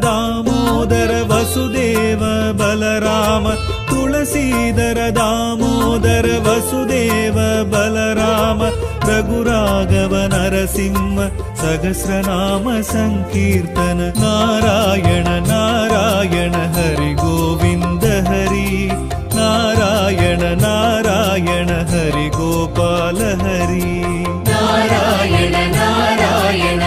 Damodar Vasudev Balram तुलसीधर Damodar Vasudev Balram रघुराघव Narasimha Sahasranama Sankeertana Narayan Narayan Hari Govind Hari Narayan Narayan Hari Gopal Hari Narayan Narayan